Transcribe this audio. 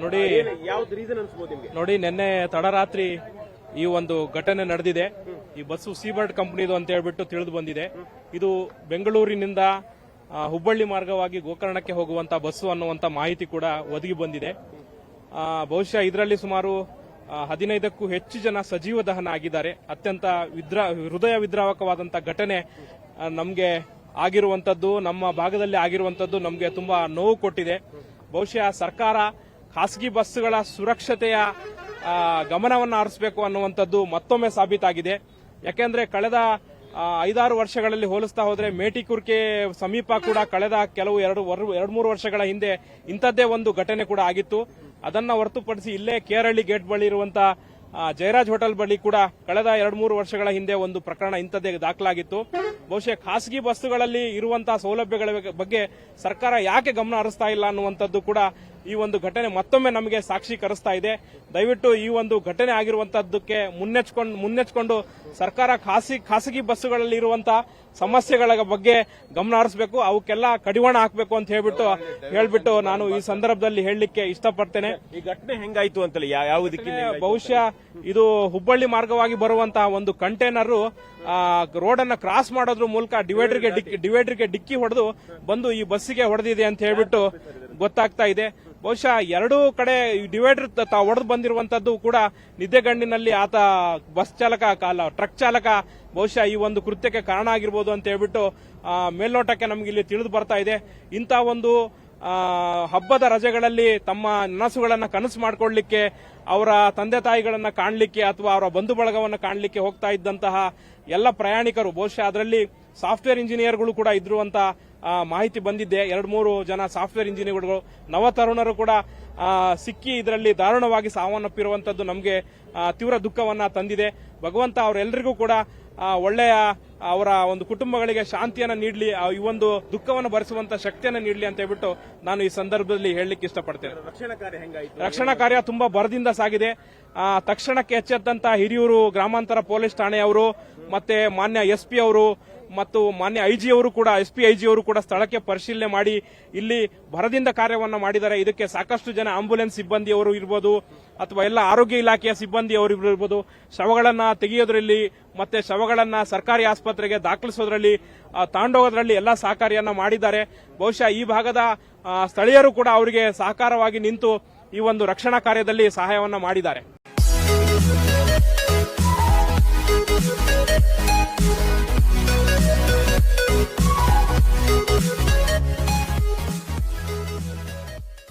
ನೋಡಿ ಯಾವ್ದು ರೀಸನ್ ಅನ್ಸ್ಬೋದು ನಿಮ್ಗೆ? ನೋಡಿ, ನಿನ್ನೆ ತಡರಾತ್ರಿ ಈ ಒಂದು ಘಟನೆ ನಡೆದಿದೆ. ಈ ಬಸ್ಸು ಸೀಬರ್ಡ್ ಕಂಪನಿದು ಅಂತ ಹೇಳ್ಬಿಟ್ಟು ತಿಳಿದು ಬಂದಿದೆ. ಇದು ಬೆಂಗಳೂರಿನಿಂದ ಹುಬ್ಬಳ್ಳಿ ಮಾರ್ಗವಾಗಿ ಗೋಕರ್ಣಕ್ಕೆ ಹೋಗುವಂತ ಬಸ್ಸು ಅನ್ನುವಂತ ಮಾಹಿತಿ ಕೂಡ ಒದಗಿ ಬಂದಿದೆ. ಬಹುಶಃ ಇದರಲ್ಲಿ ಸುಮಾರು 15ಕ್ಕೂ ಹೆಚ್ಚು ಜನ ಸಜೀವ ದಹನ ಆಗಿದ್ದಾರೆ. ಅತ್ಯಂತ ಹೃದಯ ವಿದ್ರಾವಕವಾದಂತಹ ಘಟನೆ ನಮಗೆ ಆಗಿರುವಂತದ್ದು, ನಮ್ಮ ಭಾಗದಲ್ಲಿ ಆಗಿರುವಂತದ್ದು ನಮಗೆ ತುಂಬಾ ನೋವು ಕೊಟ್ಟಿದೆ. ಬಹುಶಃ ಸರ್ಕಾರ ಖಾಸಗಿ ಬಸ್ಸುಗಳ ಸುರಕ್ಷತೆಯ ಗಮನವನ್ನು ಹರಿಸಬೇಕು ಅನ್ನುವಂಥದ್ದು ಮತ್ತೊಮ್ಮೆ ಸಾಬೀತಾಗಿದೆ. ಯಾಕೆಂದ್ರೆ ಕಳೆದ 5-6 ವರ್ಷಗಳಲ್ಲಿ ಹೋಲಿಸ್ತಾ ಹೋದ್ರೆ ಮೇಟಿಕುರ್ಕೆ ಸಮೀಪ ಕೂಡ ಕಳೆದ ಕೆಲವು 2-3 ವರ್ಷಗಳ ಹಿಂದೆ ಇಂಥದ್ದೇ ಒಂದು ಘಟನೆ ಕೂಡ ಆಗಿತ್ತು. ಅದನ್ನ ಹೊರತುಪಡಿಸಿ ಇಲ್ಲೇ ಕೇರಳಿ ಗೇಟ್ ಬಳಿ ಇರುವಂತಹ ಜಯರಾಜ್ ಹೋಟೆಲ್ ಬಳಿ ಕೂಡ ಕಳೆದ 2-3 ವರ್ಷಗಳ ಹಿಂದೆ ಒಂದು ಪ್ರಕರಣ ಇಂಥದ್ದೇ ದಾಖಲಾಗಿತ್ತು. ಬಹುಶಃ ಖಾಸಗಿ ಬಸ್ಸುಗಳಲ್ಲಿ ಇರುವಂತಹ ಸೌಲಭ್ಯಗಳ ಬಗ್ಗೆ ಸರ್ಕಾರ ಯಾಕೆ ಗಮನ ಹರಿಸ್ತಾ ಇಲ್ಲ ಅನ್ನುವಂಥದ್ದು ಕೂಡ ಈ ಒಂದು ಘಟನೆ ಮತ್ತೊಮ್ಮೆ ನಮಗೆ ಸಾಕ್ಷೀಕರಿಸ್ತಾ ಇದೆ. ದಯವಿಟ್ಟು ಈ ಒಂದು ಘಟನೆ ಆಗಿರುವಂತದ್ದಕ್ಕೆ ಮುನ್ನೆಚ್ಚಿಕೊಂಡು ಸರ್ಕಾರ ಖಾಸಗಿ ಬಸ್ಸುಗಳಲ್ಲಿ ಇರುವಂತಹ ಸಮಸ್ಯೆಗಳ ಬಗ್ಗೆ ಗಮನ ಹರಿಸಬೇಕು, ಅವಕ್ಕೆಲ್ಲ ಕಡಿವಾಣ ಹಾಕಬೇಕು ಅಂತ ಹೇಳ್ಬಿಟ್ಟು ನಾನು ಈ ಸಂದರ್ಭದಲ್ಲಿ ಹೇಳಲಿಕ್ಕೆ ಇಷ್ಟಪಡ್ತೇನೆ. ಈ ಘಟನೆ ಹೆಂಗಾಯ್ತು ಅಂತಲ್ಲ, ಯಾವ ದಿಕ್ಕಿನ? ಬಹುಶಃ ಇದು ಹುಬ್ಬಳ್ಳಿ ಮಾರ್ಗವಾಗಿ ಬರುವಂತಹ ಒಂದು ಕಂಟೈನರ್ ರೋಡ್ ಅನ್ನ ಕ್ರಾಸ್ ಮಾಡೋದ್ರ ಮೂಲಕ ಡಿವೈಡರ್ಗೆ ಡಿಕ್ಕಿ ಹೊಡೆದು ಬಂದು ಈ ಬಸ್ಸಿಗೆ ಹೊಡೆದಿದೆ ಅಂತ ಹೇಳ್ಬಿಟ್ಟು ಗೊತ್ತಾಗ್ತಾ ಇದೆ. ಬಹುಶಃ ಎರಡೂ ಕಡೆ ಡಿವೈಡರ್ ಹೊಡೆದು ಬಂದಿರುವಂತದ್ದು ಕೂಡ ನಿದ್ದೆಗಣ್ಣಿನಲ್ಲಿ ಆತ ಬಸ್ ಚಾಲಕ ಟ್ರಕ್ ಚಾಲಕ ಬಹುಶಃ ಈ ಒಂದು ಕೃತ್ಯಕ್ಕೆ ಕಾರಣ ಆಗಿರ್ಬೋದು ಅಂತ ಹೇಳ್ಬಿಟ್ಟು ಮೇಲ್ನೋಟಕ್ಕೆ ನಮ್ಗೆ ಇಲ್ಲಿ ತಿಳಿದು ಬರ್ತಾ ಇದೆ. ಇಂಥ ಒಂದು ಹಬ್ಬದ ರಜೆಗಳಲ್ಲಿ ತಮ್ಮ ನನಸುಗಳನ್ನ ಕನಸು ಮಾಡಿಕೊಳ್ಳಲಿಕ್ಕೆ, ಅವರ ತಂದೆ ತಾಯಿಗಳನ್ನ ಕಾಣಲಿಕ್ಕೆ ಅಥವಾ ಅವರ ಬಂಧು ಬಳಗವನ್ನು ಕಾಣಲಿಕ್ಕೆ ಹೋಗ್ತಾ ಇದ್ದಂತಹ ಎಲ್ಲ ಪ್ರಯಾಣಿಕರು, ಬಹುಶಃ ಅದರಲ್ಲಿ ಸಾಫ್ಟ್ವೇರ್ ಇಂಜಿನಿಯರ್ಗಳು ಕೂಡ ಇದ್ರು ಅಂತ ಮಾಹಿತಿ ಬಂದಿದ್ದೆ. 2-3 ಜನ ಸಾಫ್ಟ್ವೇರ್ ಇಂಜಿನಿಯರ್ಗಳು, ನವ ತರುಣರು ಕೂಡ ಸಿಕ್ಕಿ ಇದರಲ್ಲಿ ದಾರುಣವಾಗಿ ಸಾವನ್ನಪ್ಪಿರುವಂತದ್ದು ನಮಗೆ ತೀವ್ರ ದುಃಖವನ್ನ ತಂದಿದೆ. ಭಗವಂತ ಅವರೆಲ್ಲರಿಗೂ ಕೂಡ ಒಳ್ಳೆಯ ಅವರ ಒಂದು ಕುಟುಂಬಗಳಿಗೆ ಶಾಂತಿಯನ್ನು ನೀಡಲಿ, ಈ ಒಂದು ದುಃಖವನ್ನು ಭರಿಸುವಂತ ಶಕ್ತಿಯನ್ನು ನೀಡಲಿ ಅಂತ ಹೇಳ್ಬಿಟ್ಟು ನಾನು ಈ ಸಂದರ್ಭದಲ್ಲಿ ಹೇಳಲಿಕ್ಕೆ ಇಷ್ಟಪಡ್ತೇನೆ. ರಕ್ಷಣಾ ಕಾರ್ಯ ತುಂಬಾ ಭರದಿಂದ ಸಾಗಿದೆ. ತಕ್ಷಣಕ್ಕೆ ಎಚ್ಚೆತ್ತಂತ ಹಿರಿಯೂರು ಗ್ರಾಮಾಂತರ ಪೊಲೀಸ್ ಠಾಣೆಯವರು ಮತ್ತೆ ಮಾನ್ಯ ಎಸ್ಪಿ ಅವರು ಮತ್ತು ಮಾನ್ಯ ಐಜಿ ಅವರು ಕೂಡ, ಎಸ್ಪಿ ಐಜಿ ಅವರು ಕೂಡ ಸ್ಥಳಕ್ಕೆ ಪರಿಶೀಲನೆ ಮಾಡಿ ಇಲ್ಲಿ ಭರದಿಂದ ಕಾರ್ಯವನ್ನ ಮಾಡಿದ್ದಾರೆ. ಇದಕ್ಕೆ ಸಾಕಷ್ಟು ಜನ ಆಂಬ್ಯುಲೆನ್ಸ್ ಸಿಬ್ಬಂದಿಯವರು ಇರ್ಬೋದು ಅಥವಾ ಎಲ್ಲ ಆರೋಗ್ಯ ಇಲಾಖೆಯ ಸಿಬ್ಬಂದಿಯವರು ಇರ್ಬೋದು, ಶವಗಳನ್ನ ತೆಗೆಯೋದ್ರಲ್ಲಿ ಮತ್ತೆ ಶವಗಳನ್ನ ಸರ್ಕಾರಿ ಆಸ್ಪತ್ರೆಗೆ ದಾಖಲಿಸೋದ್ರಲ್ಲಿ, ತಾಂಡೋಗೋದ್ರಲ್ಲಿ ಎಲ್ಲ ಸಹಕಾರಿಯನ್ನ ಮಾಡಿದ್ದಾರೆ. ಬಹುಶಃ ಈ ಭಾಗದ ಸ್ಥಳೀಯರು ಕೂಡ ಅವರಿಗೆ ಸಹಕಾರವಾಗಿ ನಿಂತು ಈ ಒಂದು ರಕ್ಷಣಾ ಕಾರ್ಯದಲ್ಲಿ ಸಹಾಯವನ್ನ ಮಾಡಿದ್ದಾರೆ.